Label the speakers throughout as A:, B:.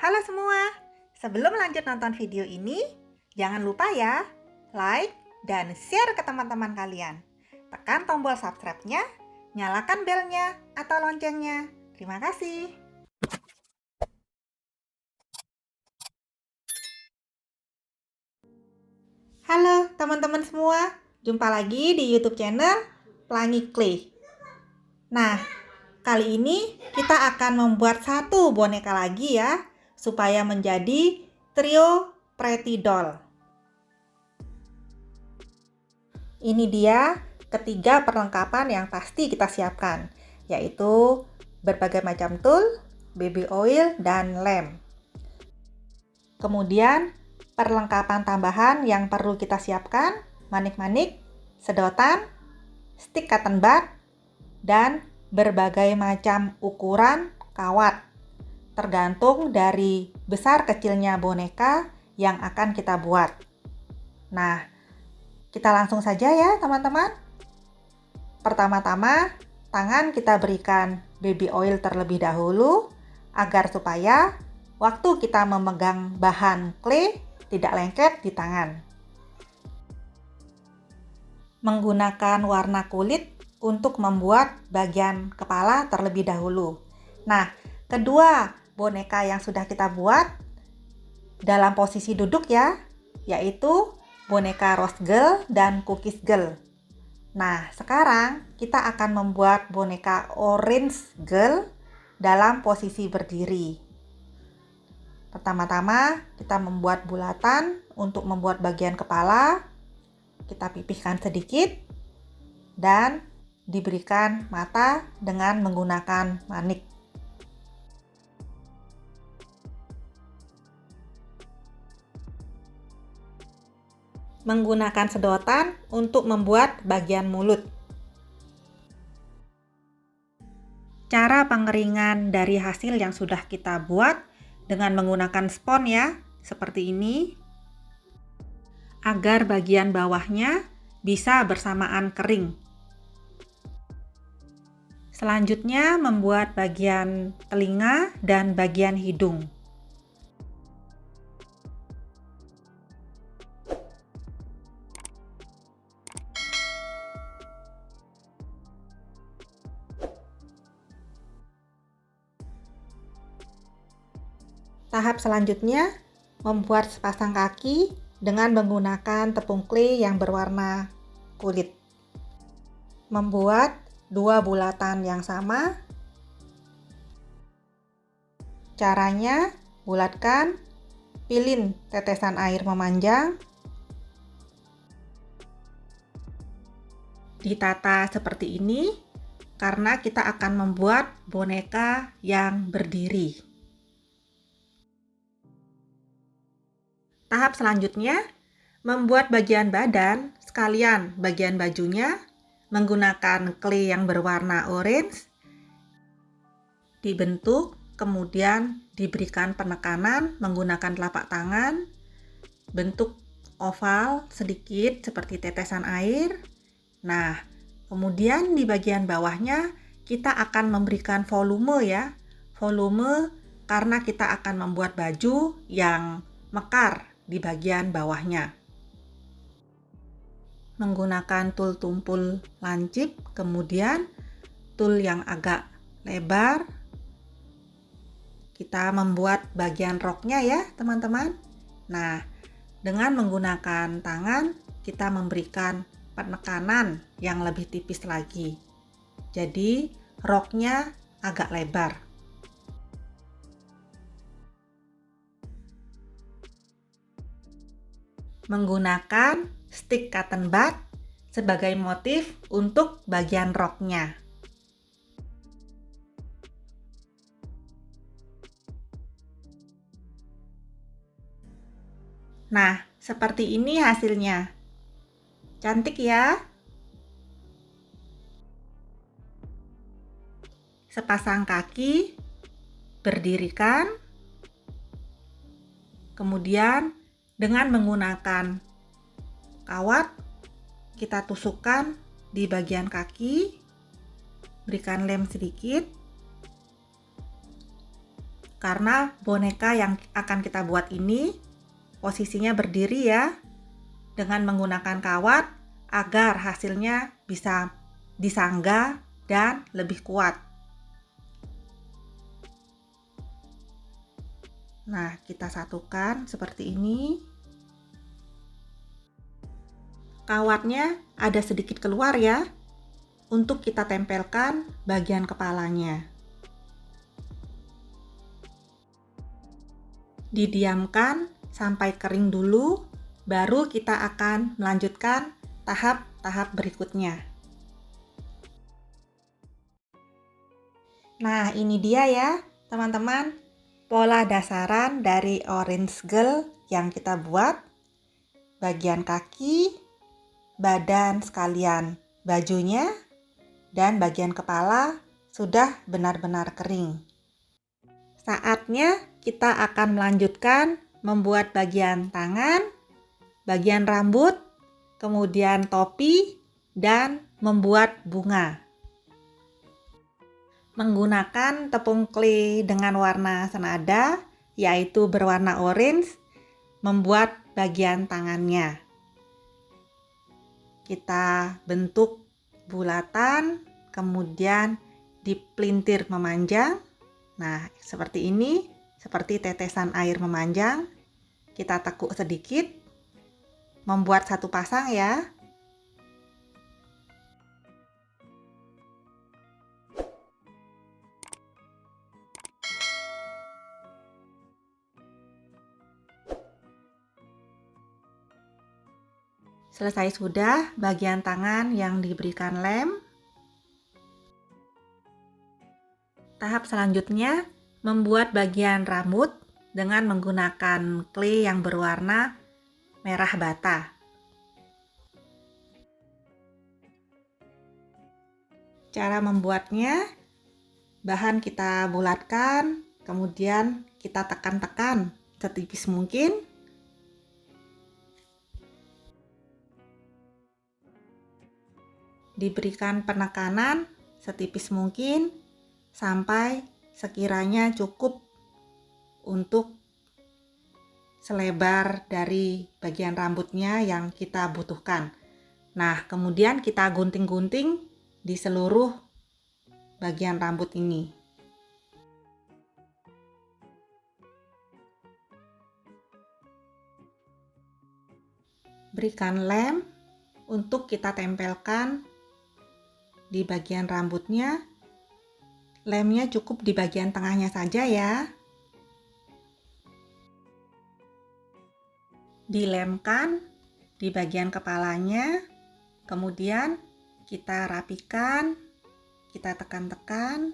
A: Halo semua, sebelum lanjut nonton video ini, jangan lupa ya, like dan share ke teman-teman kalian. Tekan tombol subscribe-nya, nyalakan belnya atau loncengnya. Terima kasih. Halo teman-teman semua, jumpa lagi di YouTube channel Pelangi Clay. Nah, kali ini kita akan membuat satu boneka lagi ya, supaya menjadi trio Pretty Doll. Ini dia ketiga perlengkapan yang pasti kita siapkan, yaitu berbagai macam tool, baby oil, dan lem. Kemudian perlengkapan tambahan yang perlu kita siapkan, manik-manik, sedotan, stick cotton bud, dan berbagai macam ukuran kawat, tergantung dari besar kecilnya boneka yang akan kita buat. Nah, kita langsung saja ya teman-teman. Pertama-tama, tangan kita berikan baby oil terlebih dahulu agar supaya waktu kita memegang bahan clay tidak lengket di tangan. Menggunakan warna kulit untuk membuat bagian kepala terlebih dahulu. Nah, kedua boneka yang sudah kita buat dalam posisi duduk ya, yaitu boneka Rose Girl dan Cookies Girl. Nah, sekarang kita akan membuat boneka Orange Girl dalam posisi berdiri. Pertama-tama, kita membuat bulatan untuk membuat bagian kepala. Kita pipihkan sedikit dan diberikan mata dengan menggunakan manik. Menggunakan sedotan untuk membuat bagian mulut. Cara pengeringan dari hasil yang sudah kita buat dengan menggunakan spons ya, seperti ini, agar bagian bawahnya bisa bersamaan kering. Selanjutnya membuat bagian telinga dan bagian hidung. Tahap selanjutnya, membuat sepasang kaki dengan menggunakan tepung clay yang berwarna kulit. Membuat dua bulatan yang sama. Caranya, bulatkan, pilin tetesan air memanjang, ditata seperti ini karena kita akan membuat boneka yang berdiri. Tahap selanjutnya, membuat bagian badan sekalian bagian bajunya menggunakan clay yang berwarna orange. Dibentuk, kemudian diberikan penekanan menggunakan telapak tangan, bentuk oval sedikit seperti tetesan air. Nah, kemudian di bagian bawahnya kita akan memberikan volume ya. Volume karena kita akan membuat baju yang mekar di bagian bawahnya. Menggunakan tool tumpul lancip, kemudian tool yang agak lebar, kita membuat bagian roknya ya teman-teman. Nah, dengan menggunakan tangan kita memberikan penekanan yang lebih tipis lagi. Jadi roknya agak lebar. Menggunakan stick cotton bud sebagai motif untuk bagian roknya. Nah, seperti ini hasilnya. Cantik ya? Sepasang kaki berdirikan, kemudian dengan menggunakan kawat kita tusukkan di bagian kaki, berikan lem sedikit, Karena boneka yang akan kita buat ini posisinya berdiri ya, dengan menggunakan kawat agar hasilnya bisa disangga dan lebih kuat. Nah, kita satukan seperti ini. Kawatnya ada sedikit keluar ya, untuk kita tempelkan bagian kepalanya. Didiamkan sampai kering dulu, baru kita akan melanjutkan tahap-tahap berikutnya. Nah, ini dia ya, teman-teman, pola dasaran dari orange girl yang kita buat. Bagian kaki, badan sekalian bajunya, dan bagian kepala sudah benar-benar kering. Saatnya kita akan melanjutkan membuat bagian tangan, bagian rambut, kemudian topi, dan membuat bunga. Menggunakan tepung clay dengan warna senada, yaitu berwarna orange, membuat bagian tangannya. Kita bentuk bulatan, kemudian dipelintir memanjang. Nah, seperti ini, seperti tetesan air memanjang. Kita tekuk sedikit, membuat satu pasang ya. Selesai sudah bagian tangan yang diberikan lem. Tahap selanjutnya membuat bagian rambut dengan menggunakan clay yang berwarna merah bata. Cara membuatnya, bahan kita bulatkan, kemudian kita tekan-tekan setipis mungkin. Diberikan penekanan setipis mungkin sampai sekiranya cukup untuk selebar dari bagian rambutnya yang kita butuhkan. Nah, kemudian kita gunting-gunting di seluruh bagian rambut ini. Berikan lem untuk kita tempelkan di bagian rambutnya. Lemnya cukup di bagian tengahnya saja ya. Dilemkan di bagian kepalanya, kemudian kita rapikan, kita tekan-tekan.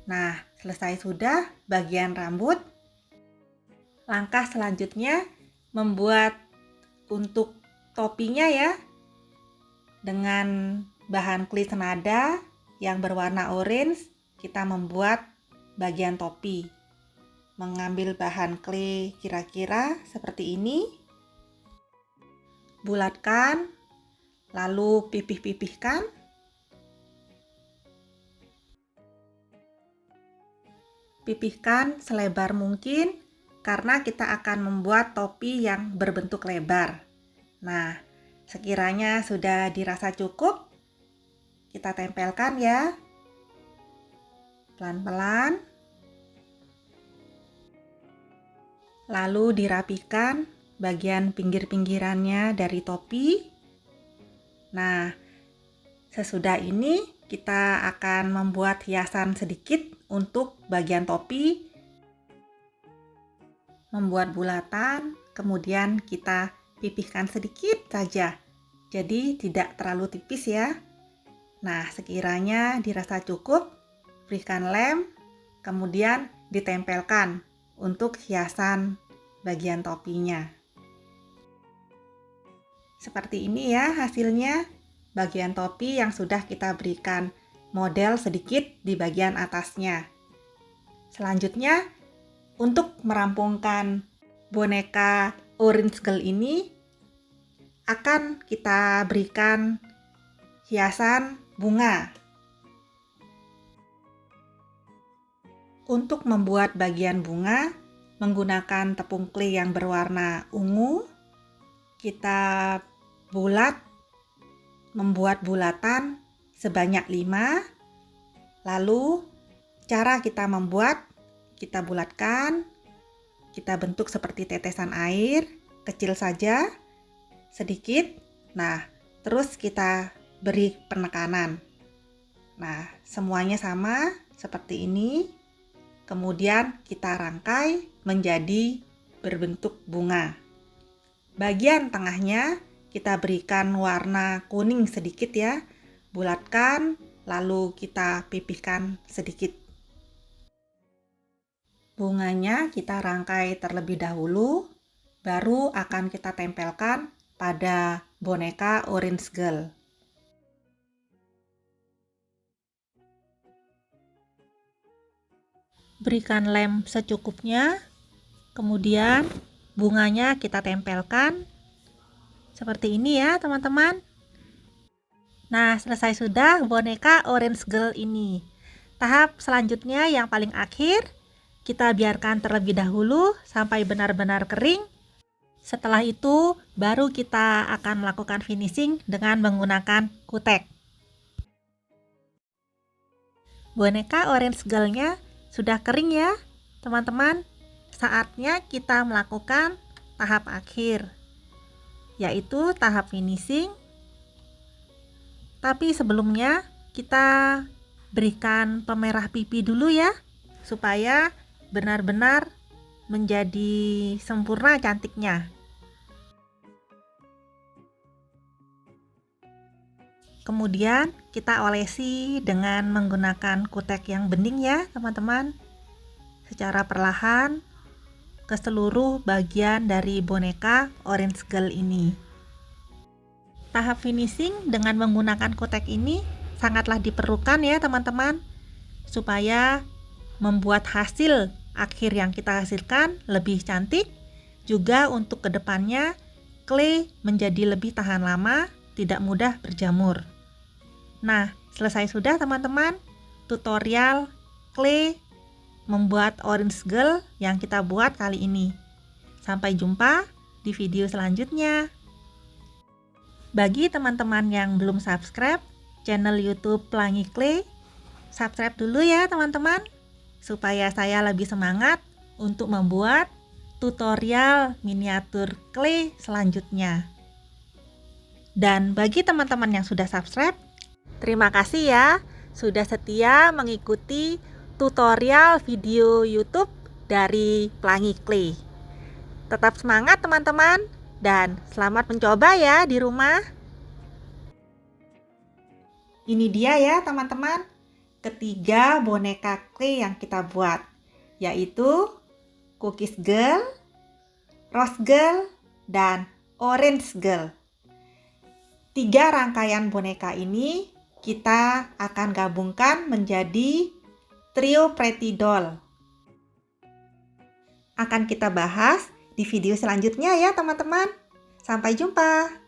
A: Nah, selesai sudah bagian rambut. Langkah selanjutnya membuat untuk topinya ya, dengan bahan clay senada yang berwarna orange, kita membuat bagian topi. Mengambil bahan clay kira-kira seperti ini, bulatkan, lalu pipih-pipihkan. Pipihkan selebar mungkin karena kita akan membuat topi yang berbentuk lebar. Nah, sekiranya sudah dirasa cukup, kita tempelkan ya. Pelan-pelan. Lalu dirapikan bagian pinggir-pinggirannya dari topi. Nah, sesudah ini kita akan membuat hiasan sedikit untuk bagian topi. Membuat bulatan, kemudian kita pipihkan sedikit saja. Jadi tidak terlalu tipis ya. Nah, sekiranya dirasa cukup, berikan lem, kemudian ditempelkan untuk hiasan bagian topinya. Seperti ini ya hasilnya, bagian topi yang sudah kita berikan model sedikit di bagian atasnya. Selanjutnya, untuk merampungkan boneka orange girl ini, akan kita berikan hiasan bunga. Untuk membuat bagian bunga, menggunakan tepung clay yang berwarna ungu, kita membuat bulatan sebanyak 5. Lalu, cara kita membuat, kita bulatkan, kita bentuk seperti tetesan air, kecil saja, sedikit. Nah, terus kita beri penekanan. Nah, semuanya sama seperti ini. Kemudian kita rangkai menjadi berbentuk bunga. Bagian tengahnya kita berikan warna kuning sedikit ya. Bulatkan, lalu kita pipihkan sedikit. Bunganya kita rangkai terlebih dahulu, baru akan kita tempelkan pada boneka Orange Girl. Berikan lem secukupnya, kemudian bunganya kita tempelkan seperti ini ya teman-teman. Nah, selesai sudah boneka Orange Girl ini. Tahap selanjutnya yang paling akhir, kita biarkan terlebih dahulu sampai benar-benar kering. Setelah itu baru kita akan melakukan finishing dengan menggunakan kutek. Boneka Orange Girl-nya sudah kering ya teman-teman. Saatnya kita melakukan tahap akhir, yaitu tahap finishing. Tapi sebelumnya kita berikan pemerah pipi dulu ya, supaya benar-benar menjadi sempurna cantiknya. Kemudian kita olesi dengan menggunakan kutek yang bening ya teman-teman, secara perlahan ke seluruh bagian dari boneka Orange Girl ini. Tahap finishing dengan menggunakan kutek ini sangatlah diperlukan ya teman-teman, supaya membuat hasil akhir yang kita hasilkan lebih cantik. Juga untuk kedepannya clay menjadi lebih tahan lama, tidak mudah berjamur. Nah, selesai sudah teman-teman tutorial clay membuat Orange Girl yang kita buat kali ini. Sampai jumpa di video selanjutnya. Bagi teman-teman yang belum subscribe channel YouTube Pelangi Clay, subscribe dulu ya teman-teman, supaya saya lebih semangat untuk membuat tutorial miniatur clay selanjutnya. Dan bagi teman-teman yang sudah subscribe, terima kasih ya sudah setia mengikuti tutorial video YouTube dari Pelangi Clay. Tetap semangat teman-teman, dan selamat mencoba ya di rumah. Ini dia ya teman-teman, ketiga boneka clay yang kita buat, yaitu Cookies Girl, Rose Girl, dan Orange Girl. 3 rangkaian boneka ini kita akan gabungkan menjadi trio Pretty Doll. Akan kita bahas di video selanjutnya ya teman-teman. Sampai jumpa.